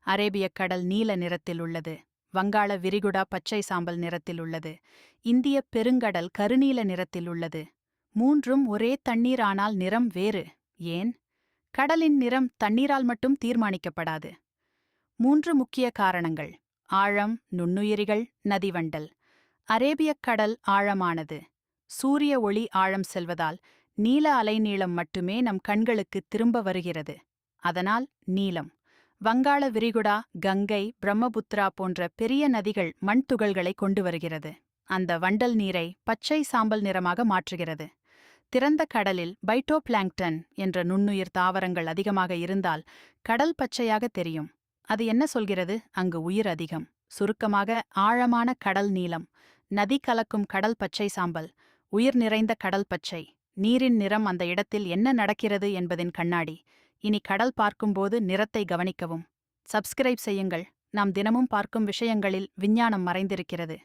அரேபியக் கடல் நீல நிறத்தில் உள்ளது. வங்காள விரிகுடா பச்சை சாம்பல் நிறத்தில் உள்ளது. இந்தியப் பெருங்கடல் கருநீல நிறத்தில் உள்ளது. மூன்றும் ஒரே தண்ணீர், ஆனால் நிறம் வேறு. ஏன்? கடலின் நிறம் தண்ணீரால் மட்டும் தீர்மானிக்கப்படாது. 3 முக்கிய காரணங்கள்: ஆழம், நுண்ணுயிரிகள், நதிவண்டல். அரேபியக் கடல் ஆழமானது. சூரிய ஒளி ஆழம் செல்வதால் நீல அலைநீளம் மட்டுமே நம் கண்களுக்கு திரும்ப வருகிறது. அதனால் நீலம். வங்காள விரிகுடா, கங்கை, பிரம்மபுத்திரா போன்ற பெரிய நதிகள் மண் துகள்களை கொண்டு வருகிறது. அந்த வண்டல் நீரை பச்சை சாம்பல் நிறமாக மாற்றுகிறது. திறந்த கடலில் பைட்டோபிளாங்க்டன் என்ற நுண்ணுயிர் தாவரங்கள் அதிகமாக இருந்தால் கடல் பச்சையாக தெரியும். அது என்ன சொல்கிறது? அங்கு உயிர் அதிகம். சுருக்கமாக, ஆழமான கடல் நீலம், நதி கலக்கும் கடல் பச்சை சாம்பல், உயிர் நிறைந்த கடல் பச்சை. நீரின் நிறம் அந்த இடத்தில் என்ன நடக்கிறது என்பதின் கண்ணாடி. இனி கடல் பார்க்கும்போது நிறத்தை கவனிக்கவும். சப்ஸ்கிரைப் செய்யுங்கள். நாம் தினமும் பார்க்கும் விஷயங்களில் விஞ்ஞானம் மறைந்திருக்கிறது.